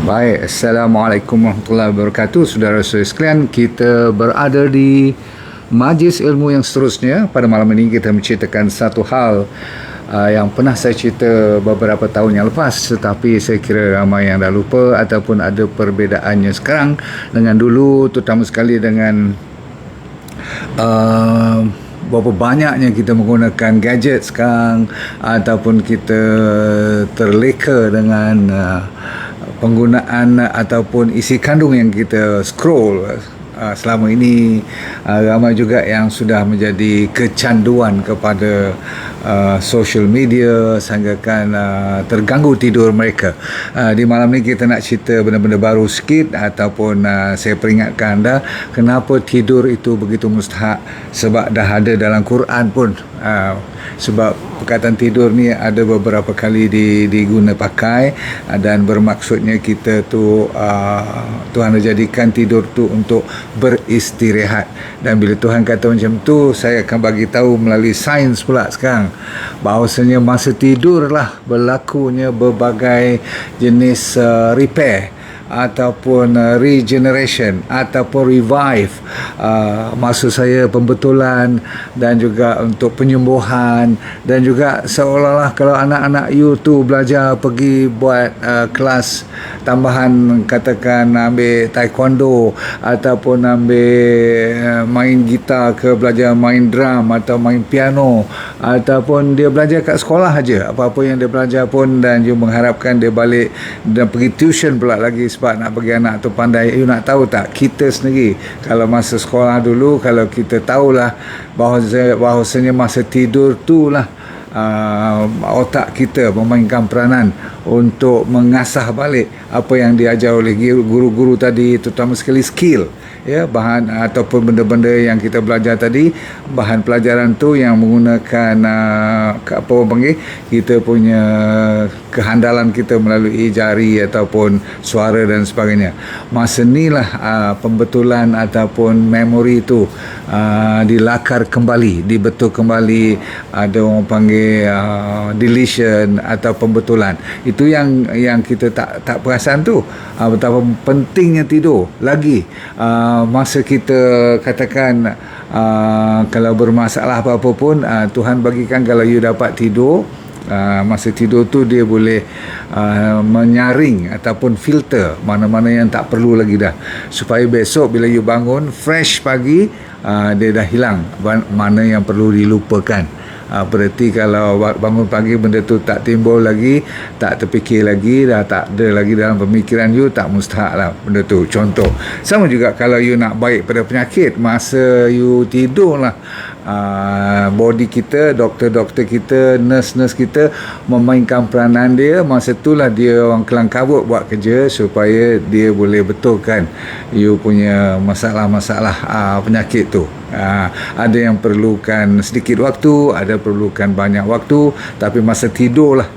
Baik, Assalamualaikum warahmatullahi wabarakatuh. Saudara-saudara sekalian, kita berada di majlis ilmu yang seterusnya. Pada malam ini kita menceritakan satu hal yang pernah saya cerita beberapa tahun yang lepas, tetapi saya kira ramai yang dah lupa ataupun ada perbedaannya sekarang dengan dulu, terutama sekali dengan berapa banyaknya kita menggunakan gadget sekarang, ataupun kita terleka dengan penggunaan ataupun isi kandung yang kita scroll selama ini. Ramai juga yang sudah menjadi kecanduan kepada social media sehinggakan terganggu tidur mereka. Di malam ni kita nak cerita benda-benda baru sikit, ataupun saya peringatkan anda kenapa tidur itu begitu mustahak, sebab dah ada dalam Quran pun. Sebab perkataan tidur ni ada beberapa kali diguna pakai, dan bermaksudnya kita tu Tuhan jadikan tidur tu untuk beristirahat. Dan bila Tuhan kata macam tu, saya akan bagi tahu melalui sains pula sekarang, bahawasanya masa tidurlah berlakunya berbagai jenis repair ataupun regeneration ataupun revive, maksud saya pembetulan, dan juga untuk penyembuhan. Dan juga seolah-olah kalau anak-anak you tu belajar pergi buat kelas tambahan, katakan ambil taekwondo ataupun ambil main gitar ke, belajar main drum atau main piano, ataupun dia belajar kat sekolah aja, apa-apa yang dia belajar pun, dan you mengharapkan dia balik dan pergi tuition pula lagi sebab nak bagi anak tu pandai. You nak tahu tak, kita sendiri kalau masa sekolah dulu, kalau kita tahulah bahawasanya masa tidur tu lah otak kita memainkan peranan untuk mengasah balik apa yang diajar oleh guru-guru tadi, terutama sekali skill, ya, bahan ataupun benda-benda yang kita belajar tadi, bahan pelajaran tu yang menggunakan apa orang panggil, kita punya kehandalan kita melalui jari ataupun suara dan sebagainya. Masa ni lah pembetulan ataupun memori tu dilakar kembali, dibetul kembali, ada orang panggil deletion atau pembetulan. Itu yang kita tak perasan tu, betapa pentingnya tidur. Lagi masa kita katakan kalau bermasalah apa-apa pun, Tuhan bagikan kalau you dapat tidur, masa tidur tu dia boleh menyaring ataupun filter mana-mana yang tak perlu lagi dah, supaya besok bila you bangun fresh pagi, dia dah hilang mana yang perlu dilupakan. Berarti kalau bangun pagi benda tu tak timbul lagi, tak terfikir lagi, dah tak ada lagi dalam pemikiran you, tak mustahak lah benda tu. Contoh, sama juga kalau you nak baik pada penyakit, masa you tidur lah, body kita, doktor-doktor kita, nurse-nurse kita memainkan peranan dia. Masa itulah dia orang kelang kabut buat kerja supaya dia boleh betulkan you punya masalah-masalah penyakit tu. Ada yang perlukan sedikit waktu, ada perlukan banyak waktu, tapi masa tidur lah.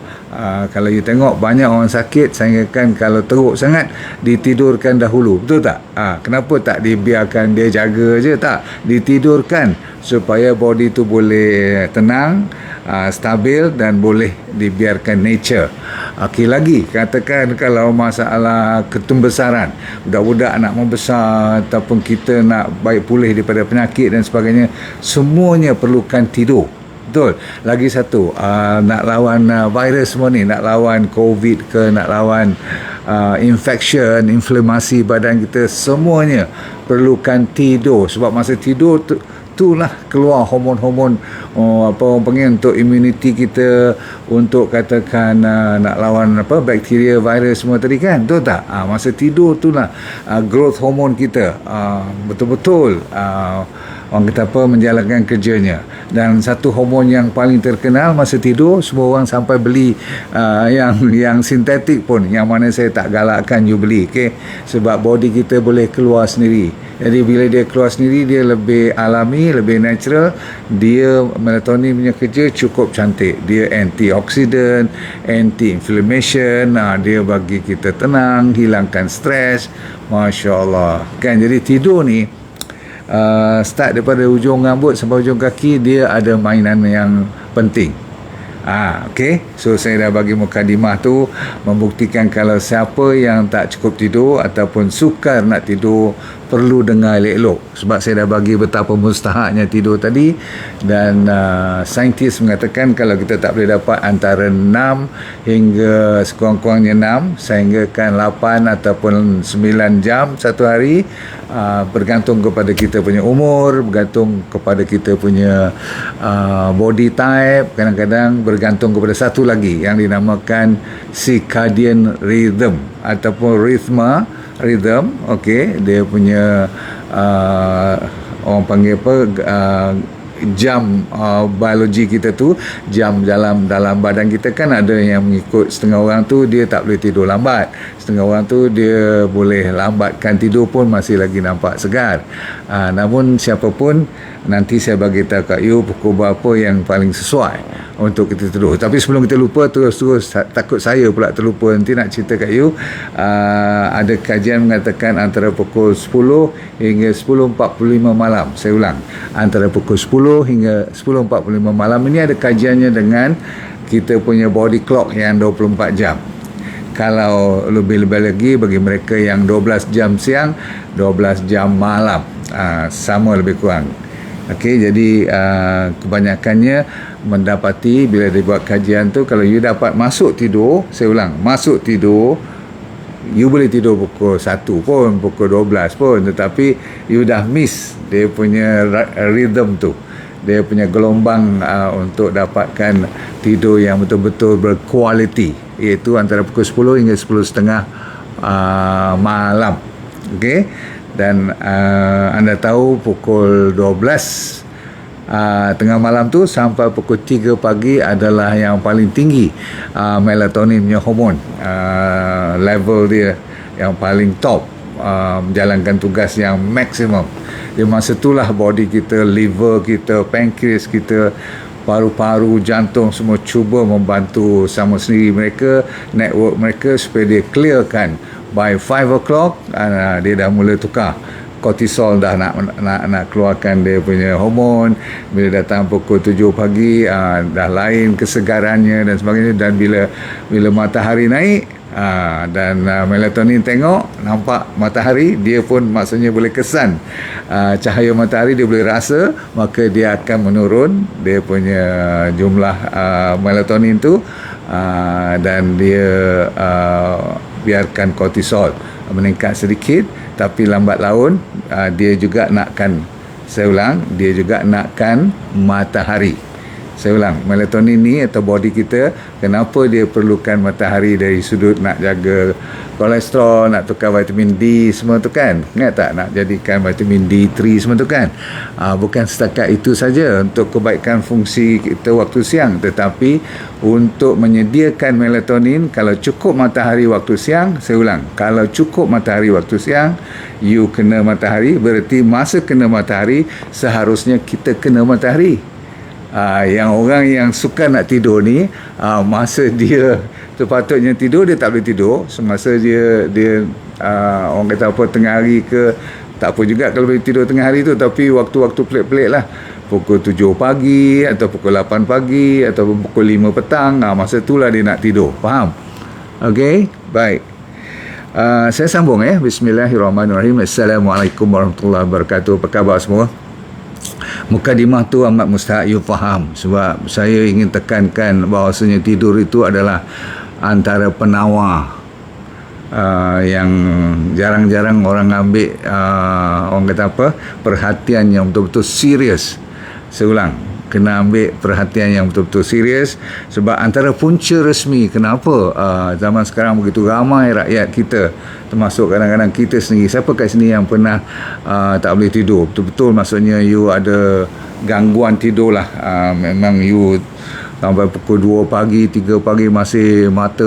Kalau you tengok banyak orang sakit sehinggakan kalau teruk sangat ditidurkan dahulu, betul tak? Kenapa tak dibiarkan dia jaga je, tak ditidurkan supaya body tu boleh tenang, stabil, dan boleh dibiarkan nature. Okey, lagi katakan kalau masalah ketumbesaran, budak-budak nak membesar ataupun kita nak baik pulih daripada penyakit dan sebagainya, semuanya perlukan tidur. Betul. Lagi satu, nak lawan virus semua ni, nak lawan COVID ke, nak lawan infection, inflamasi badan kita, semuanya perlukan tidur. Sebab masa tidur itulah keluar hormon-hormon apa orang panggil untuk immunity kita, untuk katakan nak lawan apa bakteria, virus semua tadi kan, betul tak? Masa tidur itulah growth hormone kita betul-betul orang kata apa, menjalankan kerjanya. Dan satu hormon yang paling terkenal masa tidur, semua orang sampai beli yang sintetik pun, yang mana saya tak galakkan you beli, okay? Sebab body kita boleh keluar sendiri. Jadi bila dia keluar sendiri, dia lebih alami, lebih natural. Dia melatonin punya kerja cukup cantik. Dia antioksidan, anti-inflammation, dia bagi kita tenang, hilangkan stres. Masya Allah kan. Jadi tidur ni start daripada ujung rambut sampai ujung kaki, dia ada mainan yang penting. Okey. So saya dah bagi mukadimah tu membuktikan kalau siapa yang tak cukup tidur ataupun sukar nak tidur perlu dengar elok-elok, sebab saya dah bagi betapa mustahaknya tidur tadi. Dan saintis mengatakan kalau kita tak boleh dapat antara 6 hingga sekurang-kurangnya 6 sehinggakan 8 ataupun 9 jam satu hari, bergantung kepada kita punya umur, bergantung kepada kita punya body type, kadang-kadang bergantung kepada satu lagi yang dinamakan circadian rhythm ataupun rhythm. Okey, dia punya orang panggil apa, jam biologi kita tu, jam dalam badan kita kan ada yang mengikut. Setengah orang tu dia tak boleh tidur lambat, setengah orang tu dia boleh lambatkan tidur pun masih lagi nampak segar. Namun siapa pun nanti saya bagi tahu kat you pukul berapa yang paling sesuai untuk kita tidur. Tapi sebelum kita lupa, terus takut saya pula terlupa, nanti nak cerita kat you, ada kajian mengatakan antara pukul 10 hingga 10.45 malam, saya ulang, antara pukul 10 hingga 10.45 malam ini ada kajiannya dengan kita punya body clock yang 24 jam. Kalau lebih-lebih lagi bagi mereka yang 12 jam siang, 12 jam malam, sama lebih kurang. Okey, jadi kebanyakannya mendapati bila dia buat kajian tu, kalau you dapat masuk tidur, saya ulang, masuk tidur, you boleh tidur pukul 1 pun, pukul 12 pun, tetapi you dah miss dia punya rhythm tu, dia punya gelombang untuk dapatkan tidur yang betul-betul berkualiti, iaitu antara pukul 10 hingga 10.30 malam. Okey, dan anda tahu pukul 12 tengah malam tu sampai pukul 3 pagi adalah yang paling tinggi melatonin punya hormon, level dia yang paling top, menjalankan tugas yang maksimum. Di masa itulah body kita, liver kita, pankreas kita, paru-paru, jantung semua cuba membantu sama sendiri mereka, network mereka supaya dia clearkan. By 5 o'clock dia dah mula tukar kortisol, dah nak keluarkan dia punya hormon. Bila datang pukul 7 pagi dah lain kesegarannya dan sebagainya. Dan bila matahari naik dan melatonin tengok nampak matahari, dia pun maksudnya boleh kesan cahaya matahari, dia boleh rasa, maka dia akan menurun dia punya jumlah melatonin tu, dan dia biarkan kortisol meningkat sedikit. Tapi lambat laun dia juga nakkan, saya ulang, dia juga nakkan matahari. Saya ulang, melatonin ni atau body kita, kenapa dia perlukan matahari dari sudut nak jaga kolesterol, nak tukar vitamin D semua tu kan, ingat tak, nak jadikan vitamin D3 semua tu kan. Bukan setakat itu saja untuk kebaikan fungsi kita waktu siang, tetapi untuk menyediakan melatonin. Kalau cukup matahari waktu siang, saya ulang, kalau cukup matahari waktu siang, you kena matahari, berarti masa kena matahari seharusnya kita kena matahari. Yang orang yang suka nak tidur ni, masa dia sepatutnya tidur, dia tak boleh tidur. Semasa dia orang kata apa, tengah hari ke, tak apa juga kalau boleh tidur tengah hari tu, tapi waktu-waktu pelik-pelik lah, pukul 7 pagi atau pukul 8 pagi atau pukul 5 petang, masa itulah dia nak tidur. Faham? Okey, baik. Saya sambung ya. Bismillahirrahmanirrahim. Assalamualaikum warahmatullahi wabarakatuh. Apa khabar semua? Mukadimah tu amat mustahak you faham, sebab saya ingin tekankan bahawasanya tidur itu adalah antara penawar yang jarang-jarang orang ambil, orang kata apa, perhatian yang betul-betul serius. Saya ulang, kena ambil perhatian yang betul-betul serius, sebab antara punca resmi kenapa zaman sekarang begitu ramai rakyat kita, termasuk kadang-kadang kita sendiri, siapa kat sini yang pernah tak boleh tidur betul-betul, maksudnya you ada gangguan tidur lah, memang you sampai pukul 2 pagi 3 pagi masih mata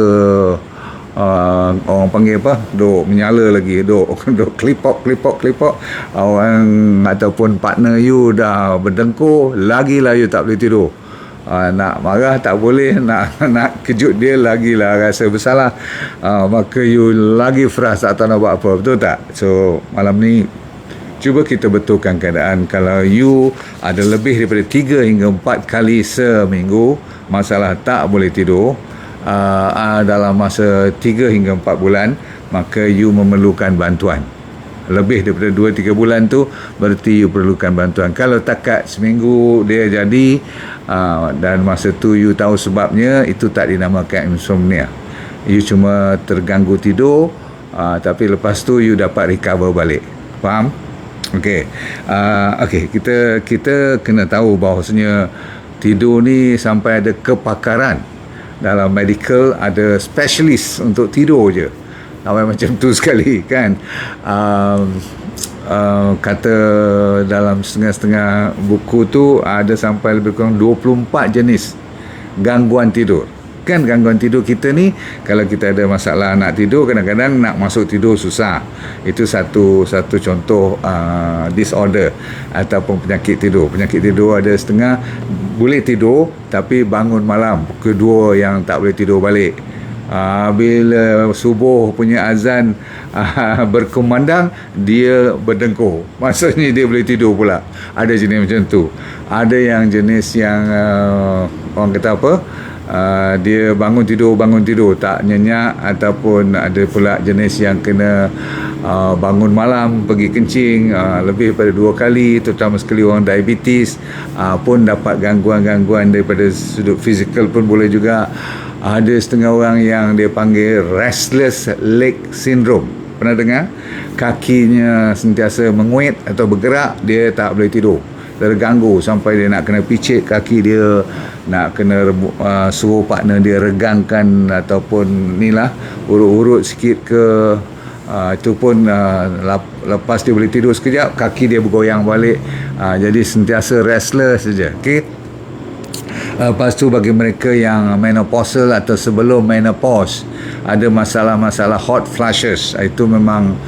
orang panggil apa, duk menyala lagi, duk klipok orang ataupun partner you dah berdengkur, lagilah you tak boleh tidur. Nak marah tak boleh, nak kejut dia lagilah rasa bersalah, maka you lagi frust, tak tahu nak buat apa, betul tak? So malam ni Cuba kita betulkan keadaan. Kalau you ada lebih daripada 3 hingga 4 kali seminggu masalah tak boleh tidur dalam masa 3 hingga 4 bulan, maka you memerlukan bantuan. Lebih daripada 2-3 bulan tu berarti you perlukan bantuan. Kalau takat seminggu dia jadi dan masa tu you tahu sebabnya, itu tak dinamakan insomnia. You cuma terganggu tidur, tapi lepas tu you dapat recover balik. Faham? Okey. Kita kena tahu bahawasanya tidur ni sampai ada kepakaran. Dalam medical ada specialist untuk tidur je. Sampai macam tu sekali kan. Kata dalam setengah-setengah buku tu ada sampai lebih kurang 24 jenis gangguan tidur. Kan gangguan tidur kita ni, kalau kita ada masalah nak tidur, kadang-kadang nak masuk tidur susah. Itu satu contoh disorder ataupun penyakit tidur. Penyakit tidur ada setengah boleh tidur tapi bangun malam. Kedua yang tak boleh tidur balik. Bila subuh punya azan berkumandang, dia berdengkur. Maksudnya dia boleh tidur pula. Ada jenis macam tu. Ada yang jenis yang orang kata apa, dia bangun tidur tak nyenyak. Ataupun ada pula jenis yang kena bangun malam pergi kencing lebih daripada 2 kali, terutama sekali orang diabetes pun dapat gangguan-gangguan daripada sudut fizikal pun boleh juga. Ada setengah orang yang dia panggil restless leg syndrome. Pernah dengar? Kakinya sentiasa menguit atau bergerak, dia tak boleh tidur, terganggu sampai dia nak kena picit kaki dia, nak kena suruh partner dia regangkan ataupun inilah urut-urut sikit ke. Itu pun lepas dia boleh tidur sekejap, kaki dia bergoyang balik. Jadi sentiasa restless saja. Okey. Lepas tu bagi mereka yang menopausal atau sebelum menopause, ada masalah-masalah hot flushes. Itu memang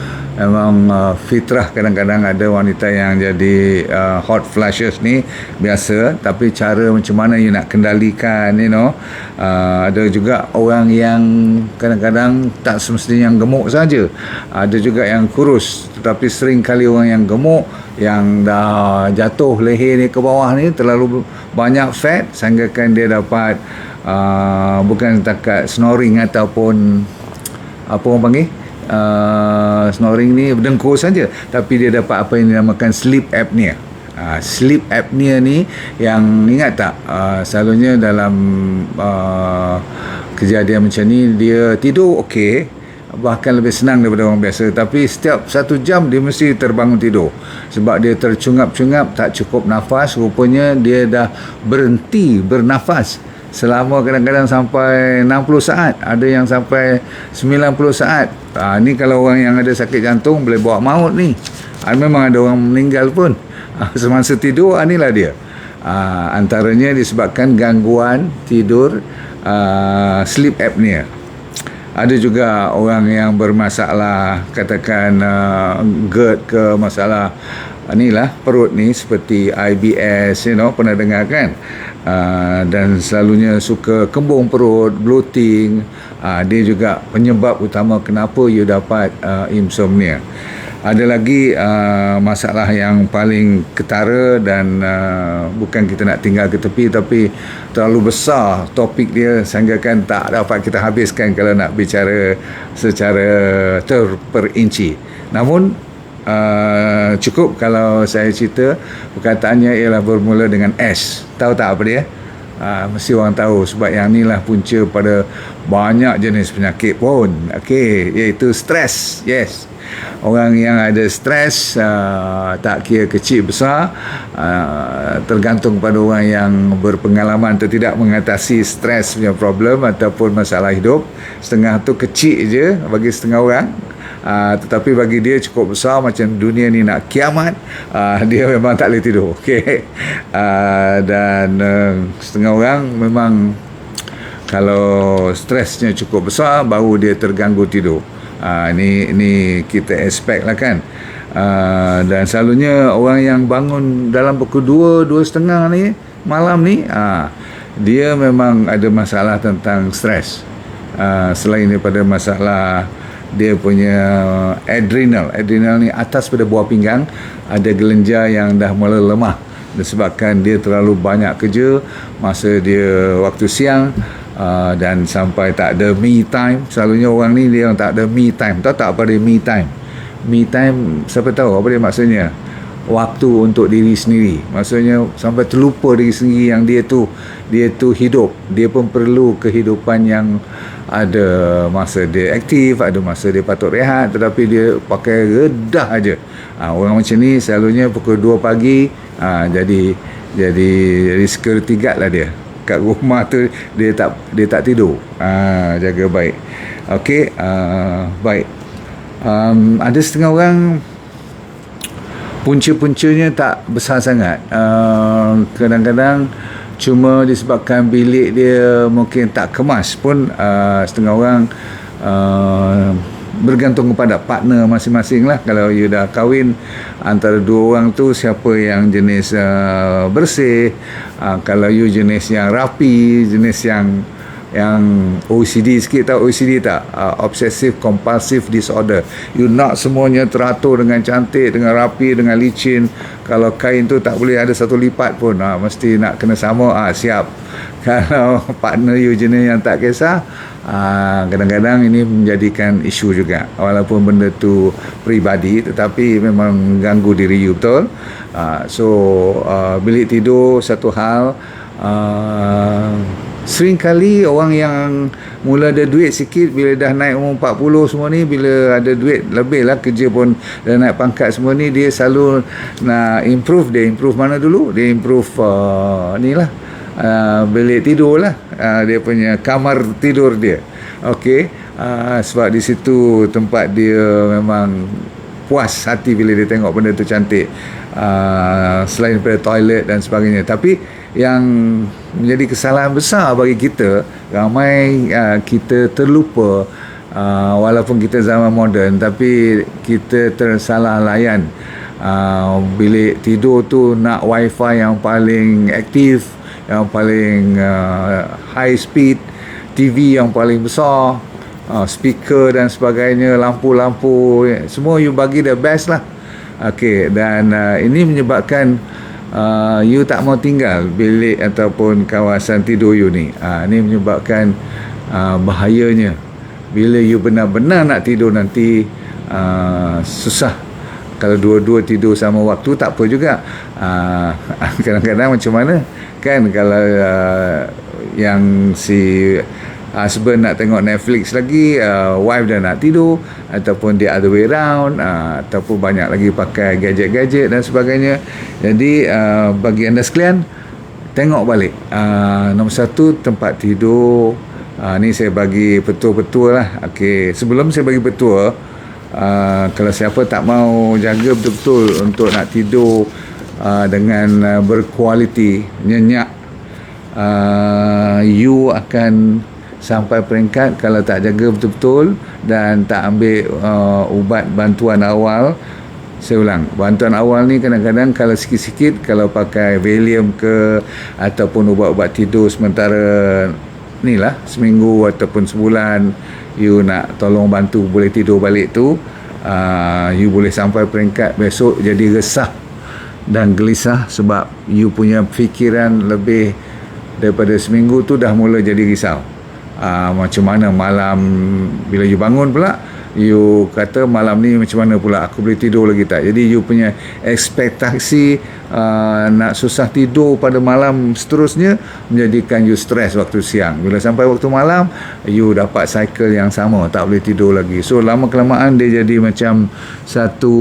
fitrah. Kadang-kadang ada wanita yang jadi hot flushes ni biasa, tapi cara macam mana you nak kendalikan, ada juga orang yang kadang-kadang tak semestinya yang gemuk saja, ada juga yang kurus. Tetapi sering kali orang yang gemuk, yang dah jatuh leher ni ke bawah ni terlalu banyak fat, sehinggakan dia dapat bukan setakat snoring ataupun apa orang panggil snoring ni berdengkur saja, tapi dia dapat apa yang dinamakan sleep apnea. Sleep apnea ni yang ingat tak, selalunya dalam kejadian macam ni dia tidur okey, bahkan lebih senang daripada orang biasa, tapi setiap 1 jam dia mesti terbangun tidur sebab dia tercungap-cungap, tak cukup nafas. Rupanya dia dah berhenti bernafas selama kadang-kadang sampai 60 saat, ada yang sampai 90 saat. Ni kalau orang yang ada sakit jantung boleh bawa maut ni. Memang ada orang meninggal pun semasa tidur. Inilah dia. Antaranya disebabkan gangguan tidur, sleep apnea. Ada juga orang yang bermasalah, katakan GERD ke, masalah inilah perut ni seperti IBS, pernah dengar kan? Dan selalunya suka kembung perut, bloating. Dia juga penyebab utama kenapa you dapat insomnia. Ada lagi masalah yang paling ketara dan bukan kita nak tinggal ke tepi, tapi terlalu besar topik dia sehinggakan tak dapat kita habiskan kalau nak bicara secara terperinci. Namun cukup kalau saya cerita perkataannya ialah bermula dengan S. Tahu tak apa dia? Mesti orang tahu sebab yang inilah punca pada banyak jenis penyakit pun. Okey, iaitu stres. Yes. Orang yang ada stres, tak kira kecil besar, tergantung pada orang yang berpengalaman atau tidak mengatasi stres punya problem ataupun masalah hidup. Setengah tu kecil je bagi setengah orang, tetapi bagi dia cukup besar, macam dunia ni nak kiamat. Dia memang tak boleh tidur. Okay. Dan setengah orang memang kalau stresnya cukup besar baru dia terganggu tidur. Ini kita expect lah kan. Dan selalunya orang yang bangun dalam pukul 2:30 ni malam ni, dia memang ada masalah tentang stres. Selain daripada masalah dia punya adrenal ni atas pada buah pinggang ada kelenjar yang dah mula lemah disebabkan dia terlalu banyak kerja masa dia waktu siang, dan sampai tak ada me time. Selalunya orang ni dia tak ada me time. Tahu tak apa dia me time? Me time, siapa tahu apa dia maksudnya? Waktu untuk diri sendiri. Maksudnya sampai terlupa diri sendiri yang dia tu hidup. Dia pun perlu kehidupan yang ada masa dia aktif, ada masa dia patut rehat, tetapi dia pakai redah aja. Orang macam ni selalunya pukul 2 pagi jadi security guard lah dia. Kat rumah tu dia tak tidur. Jaga baik. Okey, baik. Ada setengah orang punca-puncanya tak besar sangat. Kadang-kadang cuma disebabkan bilik dia mungkin tak kemas pun, setengah orang bergantung kepada partner masing-masing lah. Kalau you dah kahwin, antara dua orang tu siapa yang jenis bersih, kalau you jenis yang rapi, jenis yang OCD sikit. Tahu OCD tak? Obsessive Compulsive Disorder. You nak semuanya teratur dengan cantik, dengan rapi, dengan licin. Kalau kain tu tak boleh ada satu lipat pun, mesti nak kena sama. Siap. Kalau partner you jenis yang tak kisah, kadang-kadang ini menjadikan isu juga. Walaupun benda tu peribadi, tetapi memang ganggu diri you, betul? Bilik tidur satu hal. Sering kali orang yang mula ada duit sikit, bila dah naik umur 40 semua ni, bila ada duit lebih lah, kerja pun dah naik pangkat semua ni, dia selalu nak improve. Dia improve mana dulu? Dia improve ni lah, bilik tidur lah, dia punya kamar tidur dia. Okey, sebab di situ tempat dia memang puas hati bila dia tengok benda tu cantik, selain daripada toilet dan sebagainya. Tapi yang menjadi kesalahan besar bagi kita, ramai kita terlupa, walaupun kita zaman moden, tapi kita tersalah layan. Bilik tidur tu nak wifi yang paling aktif, yang paling high speed, TV yang paling besar, speaker dan sebagainya, lampu-lampu, semua you bagi the best lah. Okey, dan ini menyebabkan you tak mau tinggal bilik ataupun kawasan tidur you ni. Ini menyebabkan bahayanya. Bila you benar-benar nak tidur nanti, susah. Kalau dua-dua tidur sama waktu tak apa juga. Kadang-kadang macam mana kan, kalau yang si husband nak tengok Netflix lagi, wife dah nak tidur, ataupun the other way round, ataupun banyak lagi pakai gadget-gadget dan sebagainya. Jadi bagi anda sekalian, tengok balik. Nombor satu, tempat tidur. Ni saya bagi petua-petua lah. Okay. Sebelum saya bagi petua, kalau siapa tak mau jaga betul-betul untuk nak tidur dengan berkualiti, nyenyak, you akan sampai peringkat kalau tak jaga betul-betul dan tak ambil ubat bantuan awal. Saya ulang, bantuan awal ni kadang-kadang kalau sikit-sikit, kalau pakai Valium ke ataupun ubat-ubat tidur sementara ni lah, seminggu ataupun sebulan, you nak tolong bantu boleh tidur balik tu, you boleh sampai peringkat besok jadi resah dan gelisah sebab you punya fikiran lebih daripada seminggu tu dah mula jadi risau. Macam mana malam bila you bangun pula, you kata malam ni macam mana pula, aku boleh tidur lagi tak? Jadi you punya ekspektasi nak susah tidur pada malam seterusnya menjadikan you stres waktu siang. Bila sampai waktu malam, you dapat cycle yang sama, tak boleh tidur lagi. So lama kelamaan dia jadi macam satu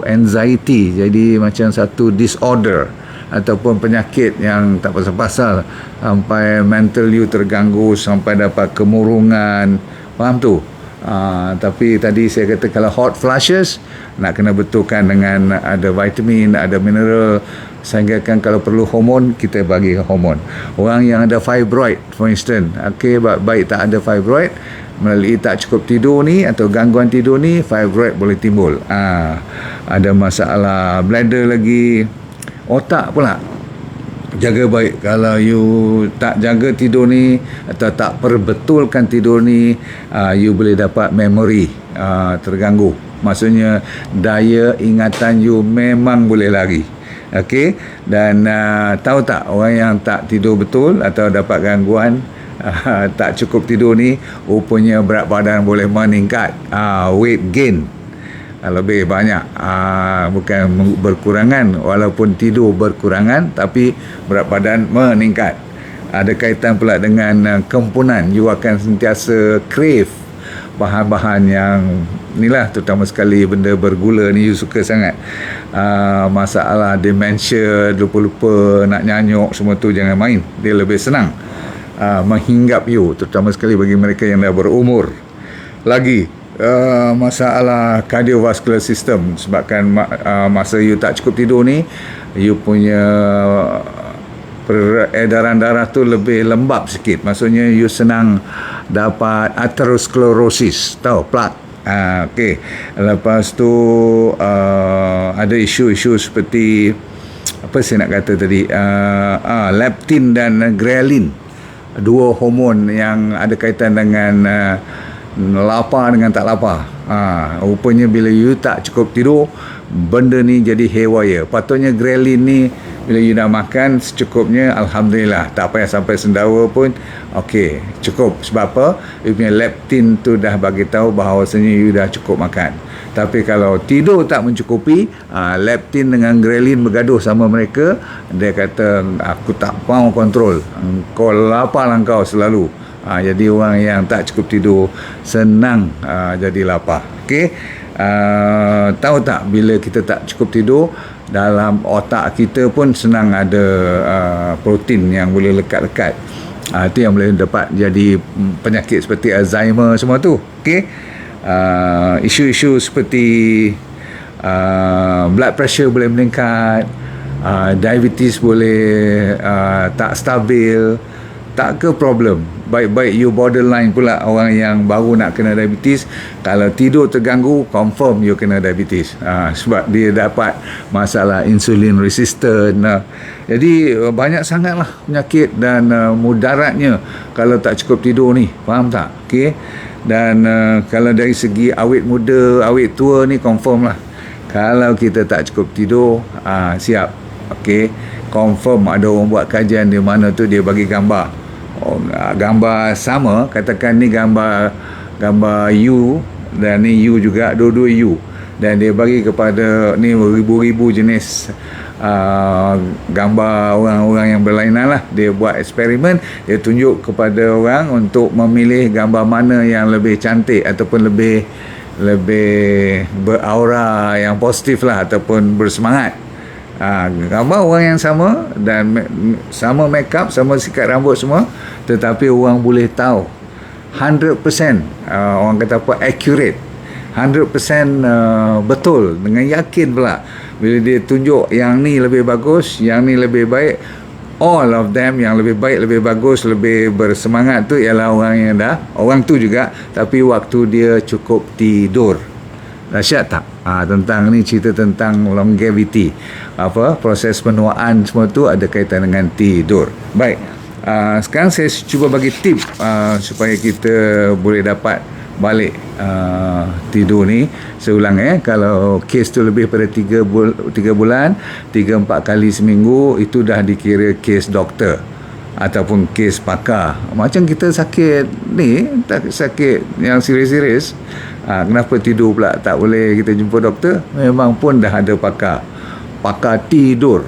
anxiety, jadi macam satu disorder ataupun penyakit yang tak pasal-pasal, sampai mental you terganggu, sampai dapat kemurungan. Faham tu? Tapi tadi saya kata kalau hot flushes nak kena betulkan dengan ada vitamin, ada mineral, sehingga kan kalau perlu hormon, kita bagi hormon. Orang yang ada fibroid for instance, baik tak ada fibroid, melalui tak cukup tidur ni atau gangguan tidur ni, fibroid boleh timbul. Ada masalah bladder lagi. Otak pula, jaga baik. Kalau you tak jaga tidur ni atau tak perbetulkan tidur ni, you boleh dapat memori terganggu. Maksudnya daya ingatan you memang boleh lari. Okey, dan tahu tak, orang yang tak tidur betul atau dapat gangguan tak cukup tidur ni, rupanya berat badan boleh meningkat, weight gain lebih banyak, bukan berkurangan, walaupun tidur berkurangan tapi berat badan meningkat. Ada kaitan pula dengan kempunan, you akan sentiasa crave bahan-bahan yang inilah, terutama sekali benda bergula ni you suka sangat. Masalah dementia, lupa-lupa, nak nyanyuk, semua tu jangan main, dia lebih senang menghinggap you, terutama sekali bagi mereka yang dah berumur. Lagi masalah cardiovascular system, sebabkan masa you tak cukup tidur ni, you punya peredaran darah tu lebih lembab sikit. Maksudnya you senang dapat atherosclerosis, tahu, plaque. Okey. Lepas tu ada isu-isu seperti apa saya nak kata tadi, leptin dan ghrelin, dua hormon yang ada kaitan dengan lapar dengan tak lapar. Rupanya bila you tak cukup tidur, benda ni jadi haywire. Patutnya ghrelin ni bila you dah makan secukupnya, alhamdulillah, tak payah sampai sendawa pun, okey, cukup. Sebab apa? You punya leptin tu dah bagi tahu bahawasanya you dah cukup makan. Tapi kalau tidur tak mencukupi, leptin dengan ghrelin bergaduh sama mereka, dia kata aku tak mau kontrol, kau lapar lah kau selalu. Jadi orang yang tak cukup tidur senang jadi lapar. Okey, tahu tak, bila kita tak cukup tidur, dalam otak kita pun senang ada protein yang boleh lekat-lekat. Itu yang boleh dapat jadi penyakit seperti Alzheimer semua tu. Okey, isu-isu seperti blood pressure boleh meningkat, diabetes boleh tak stabil, tak ke problem. Baik-baik you borderline pula, orang yang baru nak kena diabetes, kalau tidur terganggu, confirm you kena diabetes. Sebab dia dapat masalah insulin resistant. Jadi banyak sangatlah penyakit dan mudaratnya kalau tak cukup tidur ni, faham tak? Okey. Dan kalau dari segi awet muda, awet tua ni, confirm lah, kalau kita tak cukup tidur, siap. Okey, confirm ada orang buat kajian di mana tu, dia bagi gambar, gambar sama, katakan ni gambar you dan ni you juga, dua-dua you, dan dia bagi kepada ni ribu-ribu jenis gambar orang-orang yang berlainan lah. Dia buat eksperimen, dia tunjuk kepada orang untuk memilih gambar mana yang lebih cantik ataupun lebih beraura yang positif lah, ataupun bersemangat. Gambar orang yang sama dan sama make up, sama sikat rambut semua, tetapi orang boleh tahu 100%, orang kata apa, accurate, 100% betul, dengan yakin pula. Bila dia tunjuk yang ni lebih bagus, yang ni lebih baik, all of them yang lebih baik, lebih bagus, lebih bersemangat tu ialah orang yang orang tu juga, tapi waktu dia cukup tidur. Dahsyat tak? Tentang ni, cerita tentang longevity, proses penuaan, semua tu ada kaitan dengan tidur. Baik, sekarang saya cuba bagi tip supaya kita boleh dapat balik tidur ni. Saya ulang, kalau kes tu lebih pada 3 bulan, 3-4 kali seminggu, itu dah dikira kes doktor ataupun kes pakar. Macam kita sakit ni, sakit yang serius-serius, kenapa tidur pula tak boleh kita jumpa doktor? Memang pun dah ada pakar tidur.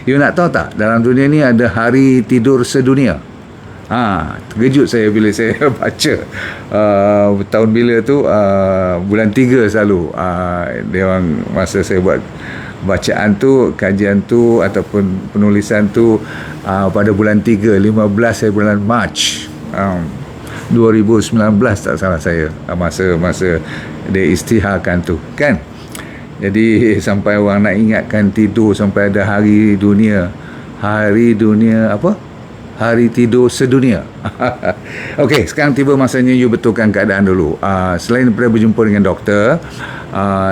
You nak tahu tak, dalam dunia ni ada hari tidur sedunia. Terkejut saya bila saya baca tahun bila tu, bulan 3 selalu, dia orang, masa saya buat bacaan tu, kajian tu ataupun penulisan tu, pada bulan 3, 15 bulan Mac 2019 tak salah saya, masa dia isytiharkan tu kan. Jadi sampai orang nak ingatkan tidur, sampai ada hari dunia apa, hari tidur sedunia. Okey, sekarang tiba masanya you betulkan keadaan dulu. Selain daripada berjumpa dengan doktor,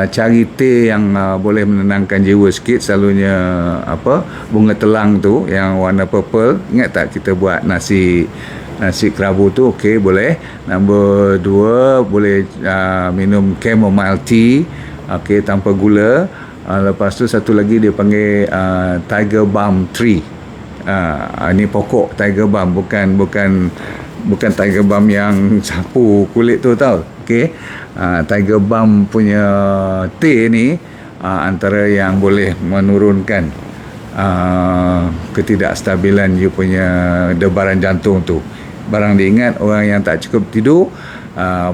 cari teh yang boleh menenangkan jiwa sikit. Selalunya bunga telang tu yang warna purple. Ingat tak kita buat nasi kerabu tu? Okey, boleh. Nombor 2, boleh minum chamomile tea, okey, tanpa gula. Lepas tu satu lagi dia panggil tiger balm tree. Ini pokok tiger balm, bukan tiger balm yang sapu kulit tu tau. Okey. Tiger balm punya teh ni antara yang boleh menurunkan ketidakstabilan you punya debaran jantung tu. Barang diingat, orang yang tak cukup tidur,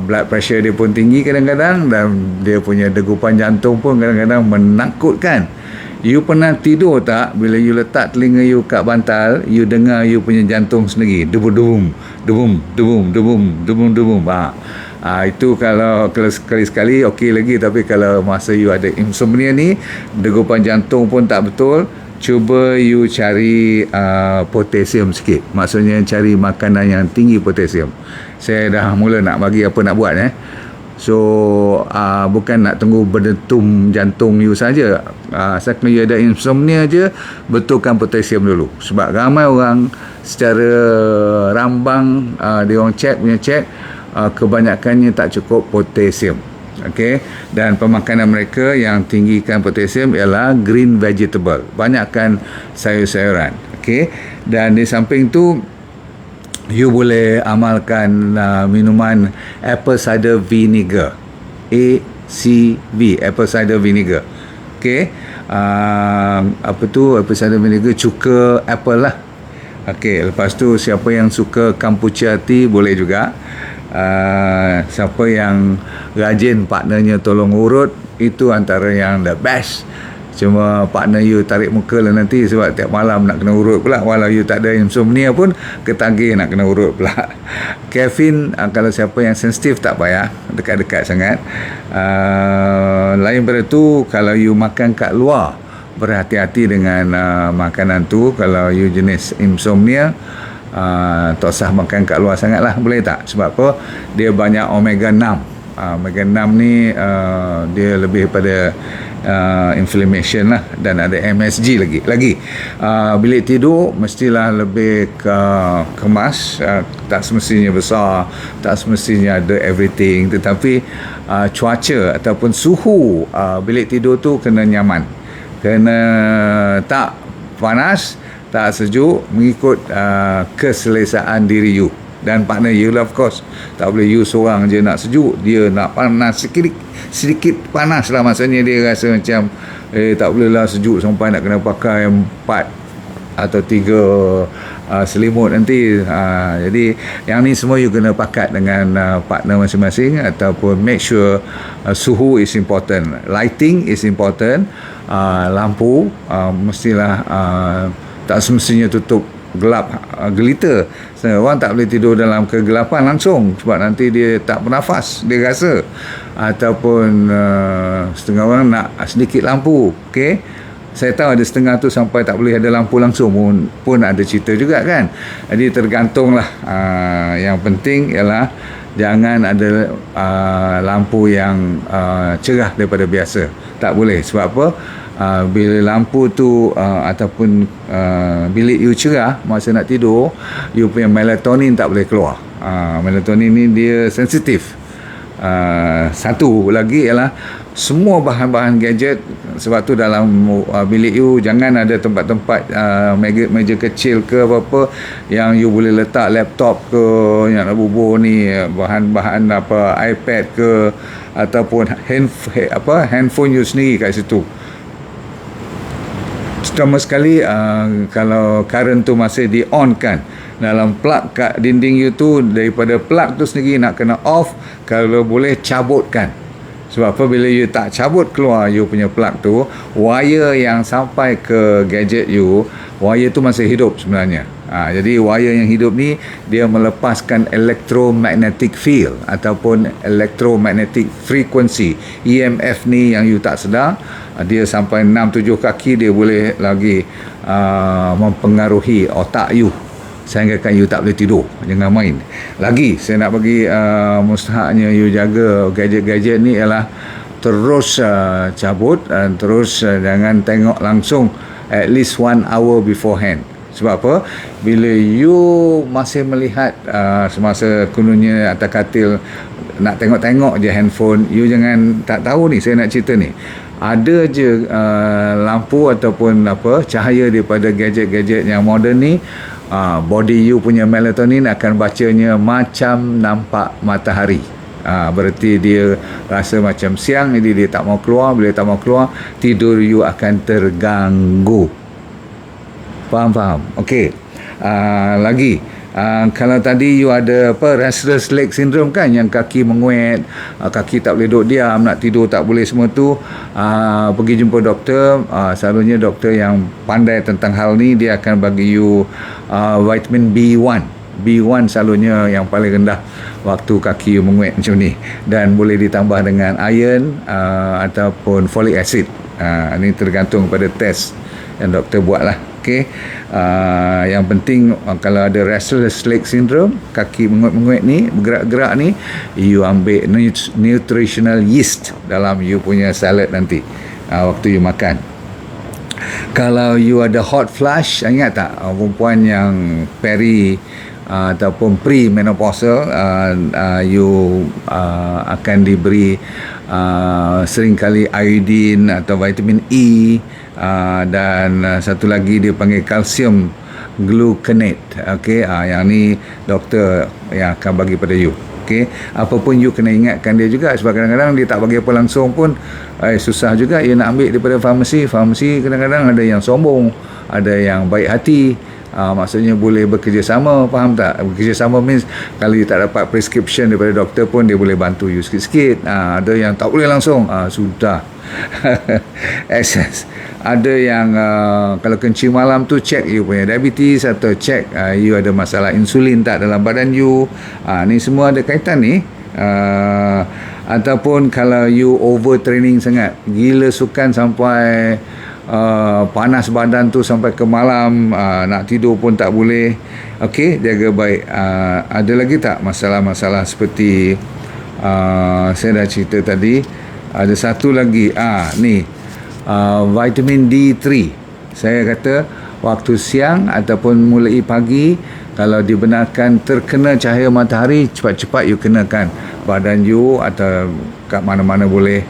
blood pressure dia pun tinggi kadang-kadang, dan dia punya degupan jantung pun kadang-kadang menakutkan. You pernah tidur tak, bila you letak telinga you kat bantal, you dengar you punya jantung sendiri, debum, debum, debum, debum, debum, debum. Itu kalau sekali-sekali okey lagi, tapi kalau masa you ada insomnia ni, degupan jantung pun tak betul, cuba you cari potasium sikit. Maksudnya cari makanan yang tinggi potasium. Saya dah mula nak bagi apa nak buat So bukan nak tunggu berdetum jantung you saja. Asalkan you ada insomnia je, betulkan potasium dulu. Sebab ramai orang secara rambang, dia orang cek kebanyakannya tak cukup potasium. Okey, dan pemakanan mereka yang tinggikan potasium ialah green vegetable, banyakkan sayur-sayuran. Okey, dan di samping tu you boleh amalkan minuman apple cider vinegar, ACV, apple cider vinegar. Okey, apple cider vinegar, cuka apple lah. Okey, lepas tu siapa yang suka kombucha tea boleh juga. Siapa yang rajin partnernya tolong urut, itu antara yang the best. Cuma partner you tarik muka lah nanti, sebab tiap malam nak kena urut pula. Walau you tak ada insomnia pun, ketagih nak kena urut pula. Caffeine, kalau siapa yang sensitif tak payah dekat-dekat sangat. Lain pada tu, kalau you makan kat luar, berhati-hati dengan makanan tu. Kalau you jenis insomnia, tak usah makan kat luar sangat lah, boleh tak? Sebab apa? Dia banyak omega 6. Omega 6 ni dia lebih pada inflammation lah, dan ada MSG lagi. Bilik tidur mestilah lebih kemas, tak semestinya besar, tak semestinya ada everything, tetapi cuaca ataupun suhu bilik tidur tu kena nyaman, kena tak panas, tak sejuk, mengikut keselesaan diri you dan partner you lah, of course. Tak boleh you seorang je nak sejuk, dia nak panas sedikit panas lah, maksudnya dia rasa macam tak boleh lah sejuk sampai nak kena pakai 4 atau 3 selimut nanti. Jadi yang ni semua you kena pakat dengan partner masing-masing, ataupun make sure suhu is important, lighting is important. Lampu mestilah tak semestinya tutup gelap gelita. Orang tak boleh tidur dalam kegelapan langsung, sebab nanti dia tak bernafas, dia rasa. Ataupun setengah orang nak sedikit lampu. Okey, saya tahu ada setengah tu sampai tak boleh ada lampu langsung pun ada cerita juga kan. Jadi tergantunglah. Yang penting ialah jangan ada lampu yang cerah daripada biasa. Tak boleh. Sebab apa? Bila lampu tu ataupun bilik you cerah masa nak tidur, you punya melatonin tak boleh keluar. Melatonin ni dia sensitif. Satu lagi ialah semua bahan-bahan gadget. Sebab tu dalam bilik you jangan ada tempat-tempat meja kecil ke apa-apa yang you boleh letak laptop ke, yang nak bubuh ni bahan-bahan iPad ke, ataupun handphone you sendiri kat situ. Pertama sekali, kalau current tu masih di on kan, dalam plug kat dinding you tu, daripada plug tu sendiri nak kena off, kalau boleh cabutkan. Sebab apa? Bila you tak cabut keluar you punya plug tu, wire yang sampai ke gadget you, wire tu masih hidup sebenarnya. Jadi wire yang hidup ni dia melepaskan electromagnetic field ataupun electromagnetic frequency, EMF ni yang you tak sedar. Dia sampai 6-7 kaki, dia boleh lagi mempengaruhi otak you. sehingga kan you tak boleh tidur. Jangan main. Lagi saya nak bagi mustahaknya you jaga gadget-gadget ni ialah terus cabut dan terus jangan tengok langsung at least 1 hour beforehand. Sebab apa? Bila you masih melihat semasa kononnya atas katil nak tengok-tengok je handphone, you jangan tak tahu ni, saya nak cerita ni. Ada je lampu ataupun cahaya daripada gadget-gadget yang moden ni, body you punya melatonin akan bacanya macam nampak matahari. Berarti dia rasa macam siang, jadi dia tak mau keluar. Bila tak mau keluar, tidur you akan terganggu. Faham? Okey. Lagi kalau tadi you ada restless leg syndrome kan, yang kaki menguet, kaki tak boleh duduk diam, nak tidur tak boleh, semua tu pergi jumpa doktor. Selalunya doktor yang pandai tentang hal ni, dia akan bagi you vitamin B1 selalunya yang paling rendah waktu kaki you menguet macam ni, dan boleh ditambah dengan iron ataupun folic acid. Ini tergantung pada test yang doktor buat lah. Okey. Yang penting kalau ada restless leg syndrome, kaki menguat-menguat ni, bergerak-gerak ni, you ambil nutritional yeast dalam you punya salad nanti waktu you makan. Kalau you ada hot flush, ingat tak perempuan yang ataupun pre-menopausal, you akan diberi seringkali iodine atau vitamin E, dan satu lagi dia panggil kalsium gluconate. Okey, yang ni doktor yang akan bagi pada you. Okey, apa pun you kena ingatkan dia juga, sebab kadang-kadang dia tak bagi apa langsung pun susah juga you nak ambil daripada farmasi. Kadang-kadang ada yang sombong, ada yang baik hati. Maksudnya boleh bekerjasama, faham tak? Bekerjasama means kalau you tak dapat prescription daripada doktor pun dia boleh bantu you sikit-sikit. Ada yang tak boleh langsung, sudah access. Ada yang kalau kencing malam tu check you punya diabetes, atau check you ada masalah insulin tak dalam badan you. Ni semua ada kaitan ni. Ataupun kalau you overtraining sangat, gila sukan sampai panas badan tu sampai ke malam, nak tidur pun tak boleh. Okey, jaga baik. Ada lagi tak masalah-masalah seperti saya dah cerita tadi. Ada satu lagi, ni vitamin D3. Saya kata waktu siang ataupun mulai pagi, kalau dibenarkan terkena cahaya matahari, cepat-cepat you kenakan badan you, atau kat mana-mana boleh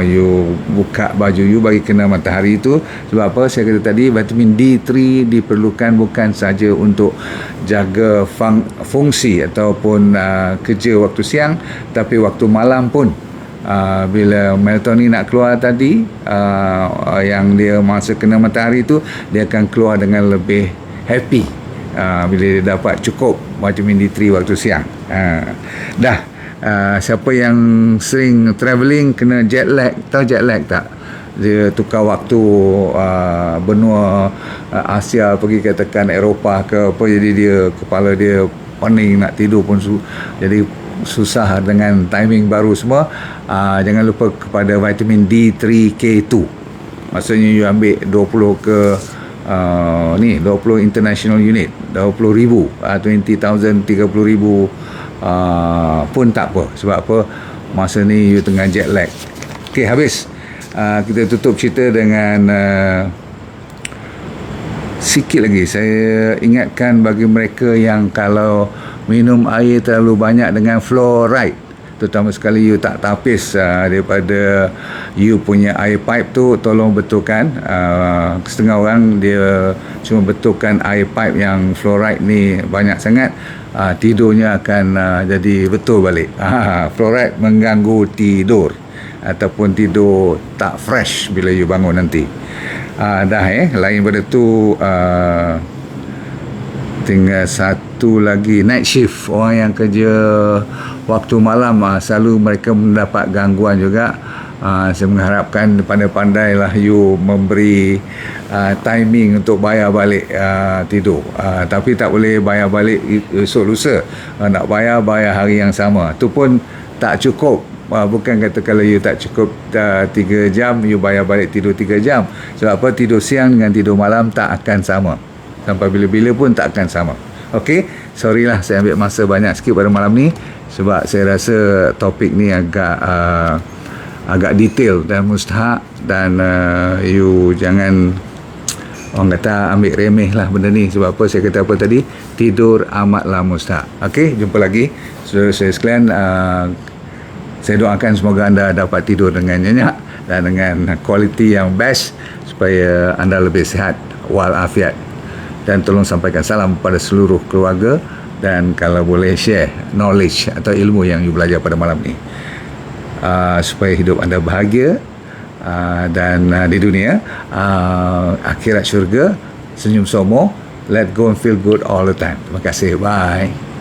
you buka baju you bagi kena matahari itu. Sebab apa? Saya kata tadi, vitamin D3 diperlukan bukan saja untuk jaga fungsi ataupun kerja waktu siang, tapi waktu malam pun. Bila melatonin nak keluar tadi, yang dia masa kena matahari tu, dia akan keluar dengan lebih happy bila dia dapat cukup vitamin D3 waktu siang. Siapa yang sering travelling kena jet lag, tahu jet lag tak? Dia tukar waktu benua Asia pergi katakan Eropah ke apa, jadi dia kepala dia pening, nak tidur pun jadi susah dengan timing baru semua. Jangan lupa kepada vitamin D3K2. Maksudnya you ambil 20 ke 20 international unit, 20,000, 20,000, 30,000 pun tak apa. Sebab apa? Masa ni you tengah jet lag. Okey, habis. Kita tutup cerita dengan sikit lagi. Saya ingatkan bagi mereka yang kalau minum air terlalu banyak dengan fluoride, terutama sekali you tak tapis daripada you punya air pipe tu, tolong betulkan. Setengah orang dia cuma betulkan air pipe yang fluoride ni banyak sangat, tidurnya akan jadi betul balik. Fluoride mengganggu tidur ataupun tidur tak fresh bila you bangun nanti. Lain pada tu, tinggal satu lagi, night shift. Orang yang kerja waktu malam, selalu mereka mendapat gangguan juga. Saya mengharapkan pandai-pandailah you memberi timing untuk bayar balik tidur. Tapi tak boleh bayar balik esok lusa. Nak bayar hari yang sama. Itu pun tak cukup. Bukan kata kalau you tak cukup 3 jam, you bayar balik tidur 3 jam. Sebab apa? Tidur siang dengan tidur malam tak akan sama. sampai bila-bila pun tak akan sama. Okey, sorry lah saya ambil masa banyak sikit pada malam ni sebab saya rasa topik ni agak detail dan mustahak, dan you jangan, orang kata, ambil remeh lah benda ni. Sebab apa saya kata apa tadi, tidur amatlah mustahak. Okey, jumpa lagi saudara saya sekalian. Saya doakan semoga anda dapat tidur dengan nyenyak dan dengan kualiti yang best supaya anda lebih sihat walafiat. Dan tolong sampaikan salam kepada seluruh keluarga, dan kalau boleh share knowledge atau ilmu yang you belajar pada malam ni, supaya hidup anda bahagia, dan di dunia akhirat syurga, senyum somo, let go and feel good all the time. Terima kasih, bye.